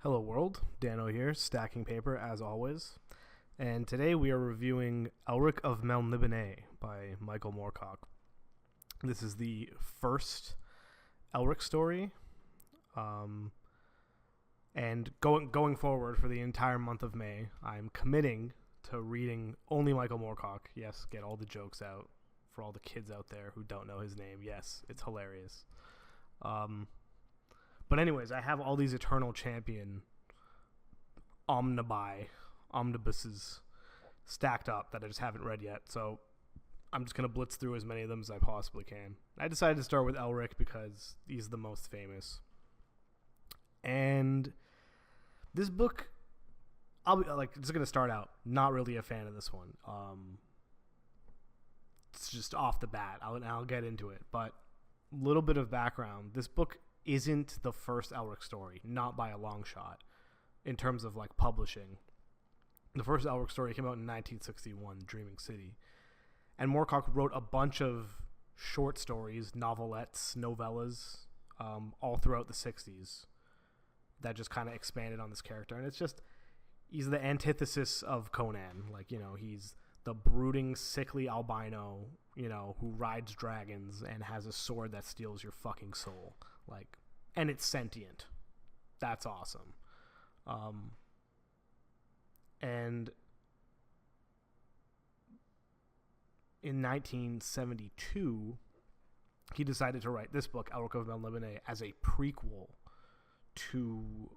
Hello world, Dano here, stacking paper as always. And today we are reviewing Elric of Melniboné by Michael Moorcock. This is the first Elric story. And going forward for the entire month of May, I'm committing to reading only Michael Moorcock. Yes, get all the jokes out for all the kids out there who don't know his name. Yes, it's hilarious. But anyways, I have all these Eternal Champion omnibuses stacked up that I just haven't read yet. So I'm just going to blitz through as many of them as I possibly can. I decided to start with Elric because he's the most famous. And this book, I'll be just going to start out not really a fan of this one. It's just off the bat. I'll get into it. But a little bit of background. This book isn't the first Elric story, not by a long shot, in terms of like publishing. The first Elric story came out in 1961, Dreaming City. And Moorcock wrote a bunch of short stories, novelettes, novellas, all throughout the 60s that just kind of expanded on this character. And it's just, he's the antithesis of Conan. Like, he's the brooding, sickly albino, who rides dragons and has a sword that steals your fucking soul. And it's sentient. That's awesome. And in 1972, he decided to write this book, Elric of Melniboné, as a prequel to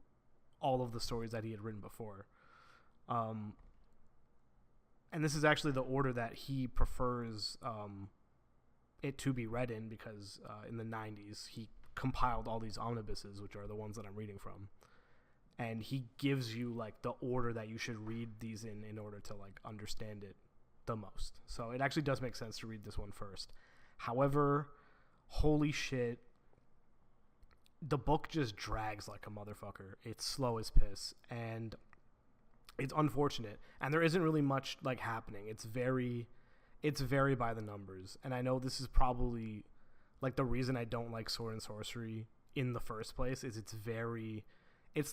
all of the stories that he had written before. And this is actually the order that he prefers it to be read in, because in the 90s he compiled all these omnibuses, which are the ones that I'm reading from, and he gives you the order that you should read these in order to understand it the most. So it actually does make sense to read this one first. However, holy shit, the book just drags like a motherfucker. It's slow as piss, and it's unfortunate, and there isn't really much happening. It's very by the numbers, and I know this is probably the reason I don't like Sword and Sorcery in the first place. Is it's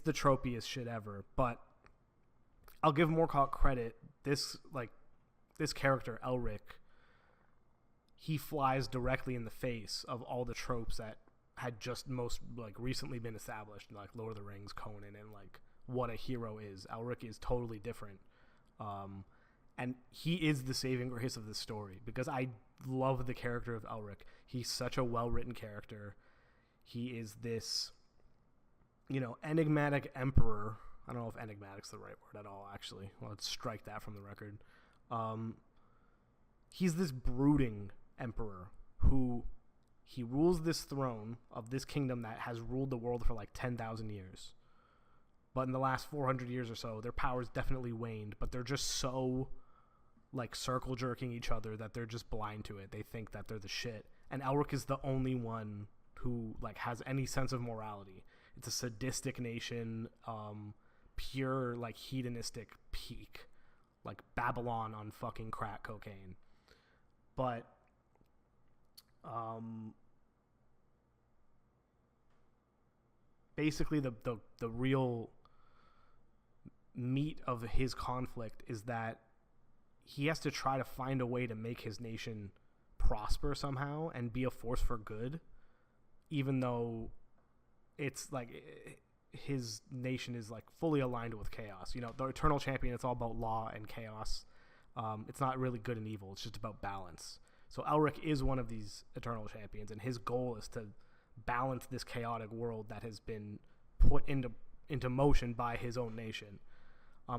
the tropiest shit ever. But I'll give Moorcock credit. This character Elric, he flies directly in the face of all the tropes that had just most recently been established, like Lord of the Rings, Conan, and what a hero is. Elric is totally different. And he is the saving grace of this story, because I love the character of Elric. He's such a well-written character. He is this, enigmatic emperor. I don't know if enigmatic's the right word at all, actually. Well, let's strike that from the record. He's this brooding emperor who he rules this throne of this kingdom that has ruled the world for 10,000 years. But in the last 400 years or so, their powers definitely waned, but they're just so circle jerking each other that they're just blind to it. They think that they're the shit. And Elric is the only one who has any sense of morality. It's a sadistic nation, pure hedonistic peak, Babylon on fucking crack cocaine. But basically the real meat of his conflict is that he has to try to find a way to make his nation prosper somehow and be a force for good, even though it's his nation is fully aligned with chaos. The Eternal Champion, it's all about law and chaos. It's not really good and evil. It's just about balance. So Elric is one of these Eternal Champions, and his goal is to balance this chaotic world that has been put into motion by his own nation.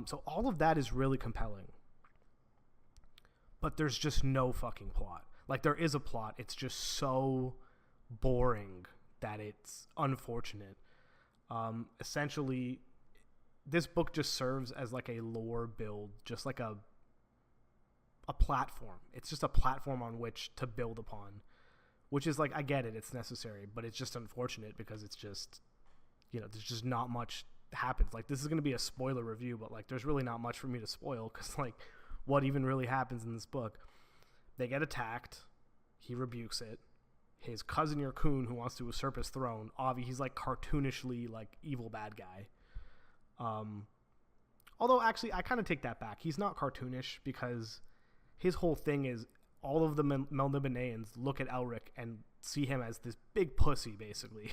So all of that is really compelling. But there's just no fucking plot. There is a plot. It's just so boring that it's unfortunate. Essentially, this book just serves as a lore build, just a platform. It's just a platform on which to build upon, which is I get it, it's necessary, but it's just unfortunate because it's just, there's just not much happens. This is going to be a spoiler review, but there's really not much for me to spoil, because what even really happens in this book? They get attacked. He rebukes it. His cousin Yurkun, who wants to usurp his throne, Avi, he's cartoonishly evil bad guy. Although, actually, I kind of take that back. He's not cartoonish because his whole thing is all of the Melnibonéans look at Elric and see him as this big pussy, basically,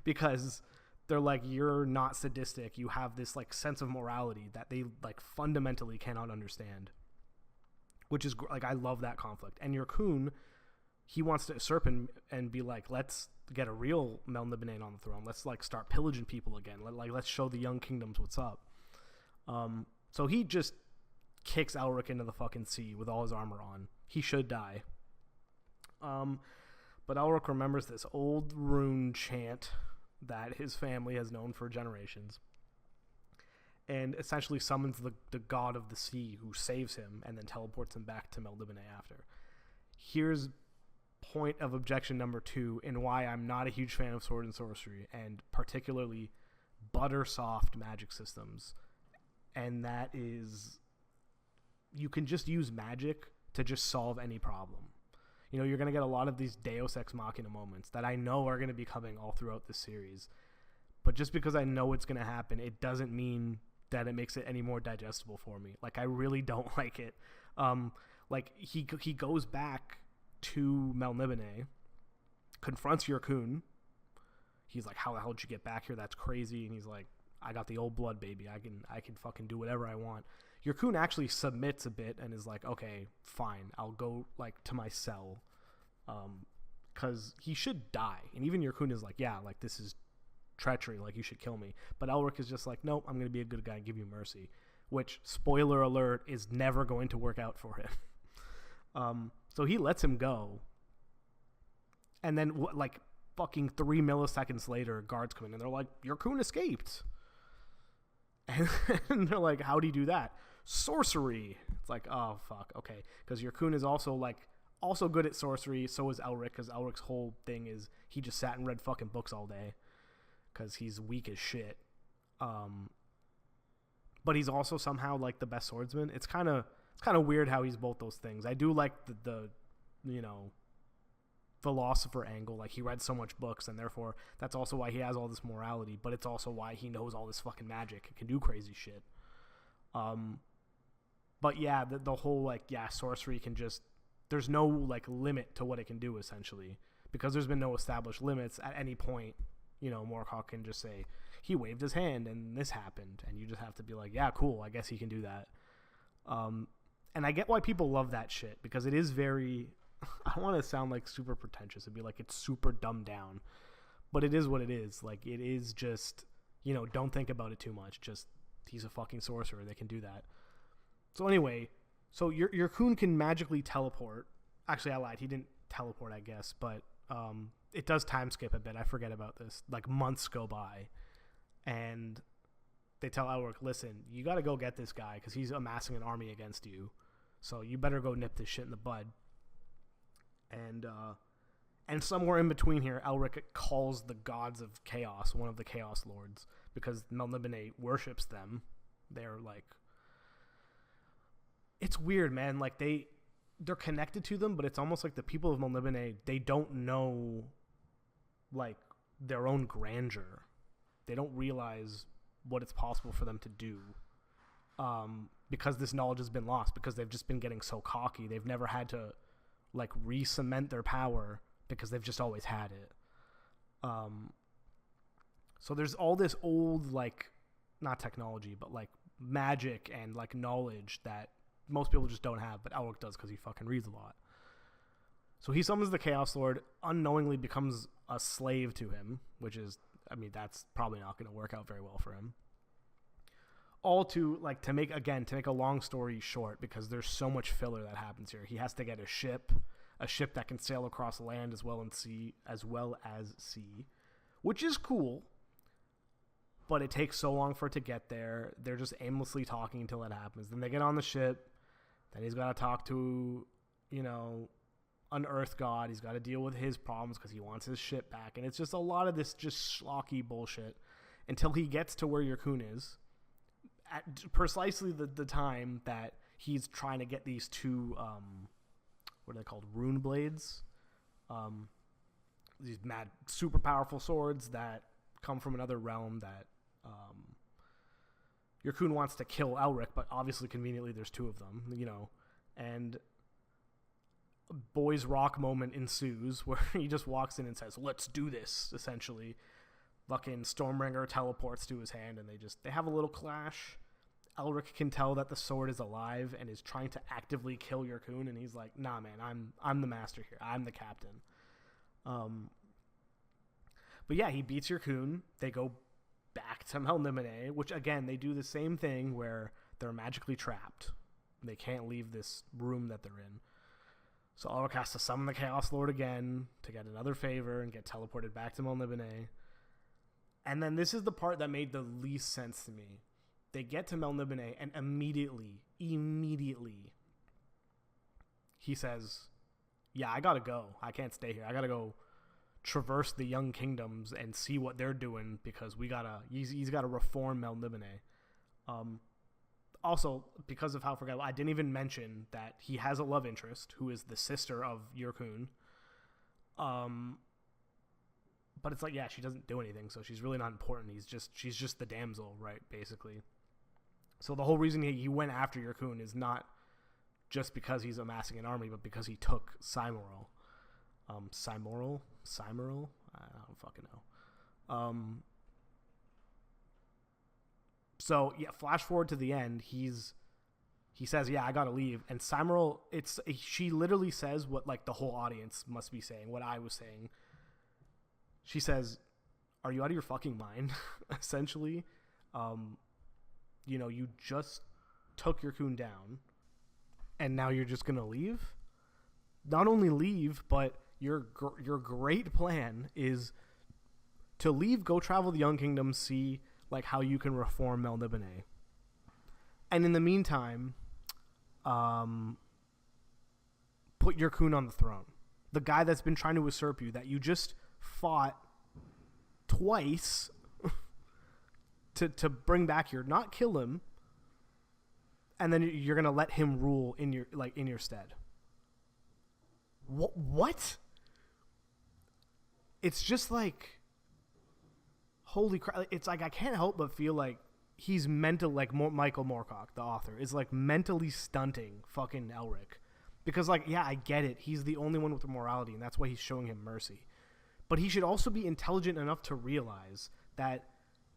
because they're like, you're not sadistic. You have this like sense of morality that they like fundamentally cannot understand, which is like, I love that conflict. And Yyrkoon, he wants to usurp and be like, let's get a real Melniboné on the throne. Let's like start pillaging people again. Let's show the young kingdoms what's up. So he just kicks Elric into the fucking sea with all his armor on. He should die. But Elric remembers this old rune chant that his family has known for generations, and essentially summons the god of the sea, who saves him and then teleports him back to Melniboné after. Here's point of objection number 2 in why I'm not a huge fan of sword and sorcery, and particularly butter soft magic systems. And that is, you can just use magic to just solve any problem. You know, you're going to get a lot of these Deus Ex Machina moments that I know are going to be coming all throughout this series. But just because I know it's going to happen, it doesn't mean that it makes it any more digestible for me. Like, I really don't like it. Like, he goes back to Melniboné, confronts Yyrkoon. He's like, how the hell did you get back here? That's crazy. And he's like, I got the old blood, baby. I can fucking do whatever I want. Yyrkoon actually submits a bit and is like, okay, fine, I'll go like to my cell, because he should die. And even Yyrkoon is like, yeah, like this is treachery, like you should kill me. But Elric is just like, nope, I'm gonna be a good guy and give you mercy, which, spoiler alert, is never going to work out for him. So he lets him go, and then like fucking 3 milliseconds later, guards come in and they're like, Yyrkoon escaped. And they're like, how do you do that? Sorcery. It's like, oh fuck, okay, because Yyrkoon is also good at sorcery. So is Elric, because Elric's whole thing is he just sat and read fucking books all day because he's weak as shit. But he's also somehow like the best swordsman. It's kind of weird how he's both those things. I do like the you know, philosopher angle. Like, he read so much books, and therefore that's also why he has all this morality, but it's also why he knows all this fucking magic and can do crazy shit. But yeah, the whole like, yeah, sorcery can just, there's no like limit to what it can do, essentially, because there's been no established limits at any point. You know, Moorcock can just say he waved his hand and this happened, and you just have to be like, yeah, cool, I guess he can do that. And I get why people love that shit, because it is very, I don't want to sound like super pretentious and be like it's super dumbed down, but it is what it is. Like, it is just, you know, don't think about it too much. Just, he's a fucking sorcerer. They can do that. So anyway, so Yyrkoon can magically teleport. Actually, I lied. He didn't teleport, I guess, but it does time skip a bit. I forget about this. Like, months go by, and they tell Elric, listen, you got to go get this guy because he's amassing an army against you. So you better go nip this shit in the bud. And somewhere in between here, Elric calls the gods of chaos, one of the chaos lords, because Melniboné worships them. They're like, it's weird, man. Like, they're connected to them, but it's almost like the people of Melniboné, they don't know like their own grandeur. They don't realize what it's possible for them to do, because this knowledge has been lost, because they've just been getting so cocky. They've never had to like re-cement their power because they've just always had it. So there's all this old, like, not technology, but like magic and like knowledge that most people just don't have, but Elric does because he fucking reads a lot. So he summons the Chaos Lord, unknowingly becomes a slave to him, which is, I mean, that's probably not going to work out very well for him. All to make a long story short, because there's so much filler that happens here. He has to get a ship that can sail across land as well as sea, which is cool. But it takes so long for it to get there. They're just aimlessly talking until it happens. Then they get on the ship. Then he's got to talk to, you know, an earth god. He's got to deal with his problems because he wants his ship back. And it's just a lot of this just schlocky bullshit until he gets to where Yyrkoon is at precisely the time that he's trying to get these two, what are they called? Rune blades. These mad, super powerful swords that come from another realm that Yurkun wants to kill Elric, but obviously conveniently there's two of them, and boys rock moment ensues where he just walks in and says, "Let's do this," essentially. Fucking Stormbringer teleports to his hand, and they have a little clash. Elric can tell that the sword is alive and is trying to actively kill Yurkun, and he's like, "Nah, man, I'm the master here. I'm the captain." But yeah, he beats Yurkun. They go back to Melniboné, which again, they do the same thing where they're magically trapped. They can't leave this room that they're in. So Elric has to summon the Chaos Lord again to get another favor and get teleported back to Melniboné. And then this is the part that made the least sense to me. They get to Melniboné, and immediately, he says, "Yeah, I gotta go. I can't stay here. I gotta go traverse the young kingdoms and see what they're doing because he's gotta reform Melniboné." Also, because of how forgettable, I didn't even mention that he has a love interest who is the sister of Yurkun. But it's like, yeah, she doesn't do anything, so she's really not important. She's just the damsel, right, basically. So the whole reason he went after Yurkun is not just because he's amassing an army, but because he took Cymoral. Cymoral? I don't fucking know. So yeah, flash forward to the end. He says, "Yeah, I gotta leave," and Cymoral, she literally says what like the whole audience must be saying, what I was saying. She says, "Are you out of your fucking mind?" Essentially, you just took Yurkun down, and now you're just gonna leave. Not only leave, but your great plan is to leave, go travel the Young Kingdom, see like how you can reform Melniboné, and in the meantime, put Yurkun on the throne, the guy that's been trying to usurp you, that you just fought twice to bring back here, not kill him, and then you're gonna let him rule in your stead. What? It's just like, holy crap! It's like I can't help but feel like he's mental, like Michael Moorcock, the author, is like mentally stunting fucking Elric, because like, yeah, I get it. He's the only one with morality, and that's why he's showing him mercy. But he should also be intelligent enough to realize that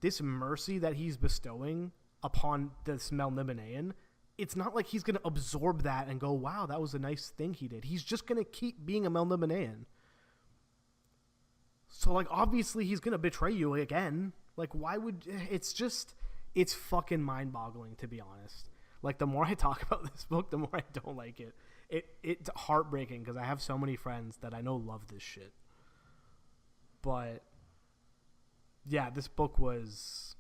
this mercy that he's bestowing upon this Melnibonéan, it's not like he's going to absorb that and go, "Wow, that was a nice thing he did." He's just going to keep being a Melnibonéan. So, like, obviously he's going to betray you again. Like, why would... It's fucking mind-boggling, to be honest. Like, the more I talk about this book, the more I don't like it. It's heartbreaking, because I have so many friends that I know love this shit. But, yeah, this book was...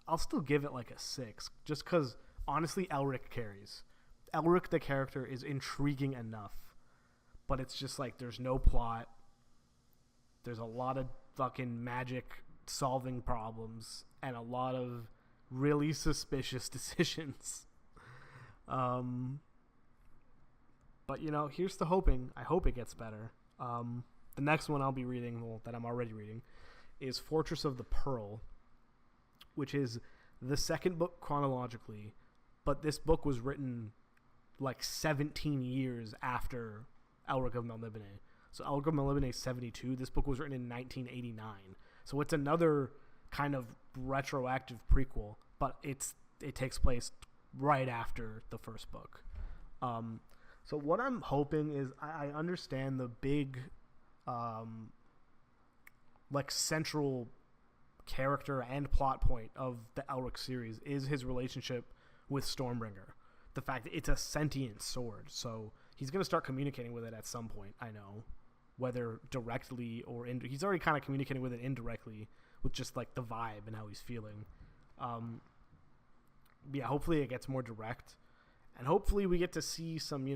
I'll still give it, like, a 6. Just because, honestly, Elric carries. Elric, the character, is intriguing enough. But it's just, like, there's no plot. There's a lot of fucking magic solving problems and a lot of really suspicious decisions. But, here's the hoping. I hope it gets better. The next one I'll be reading, that I'm already reading, is Fortress of the Pearl, which is the second book chronologically, but this book was written like 17 years after Elric of Melniboné. So Elric of Melniboné is 72. This book was written in 1989. So it's another kind of retroactive prequel, but it takes place right after the first book. So what I'm hoping is, I understand the big like central character and plot point of the Elric series is his relationship with Stormbringer. The fact that it's a sentient sword, so he's going to start communicating with it at some point, I know. Whether directly or he's already kind of communicating with it indirectly with just like the vibe and how he's feeling. Yeah, hopefully it gets more direct, and hopefully we get to see some,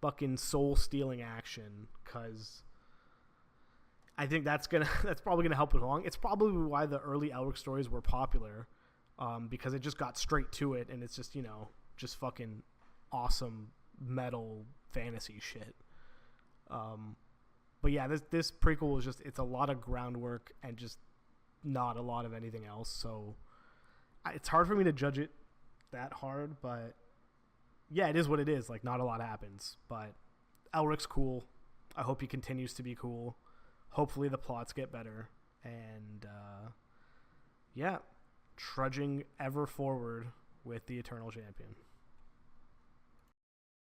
fucking soul-stealing action, because I think that's probably gonna help it along. It's probably why the early Elric stories were popular, because it just got straight to it, and it's just just fucking awesome metal fantasy shit. But yeah, this prequel was it's a lot of groundwork and just not a lot of anything else. So it's hard for me to judge it that hard, but yeah, it is what it is. Like, not a lot happens, but Elric's cool. I hope he continues to be cool. Hopefully the plots get better. And, yeah, trudging ever forward with the Eternal Champion.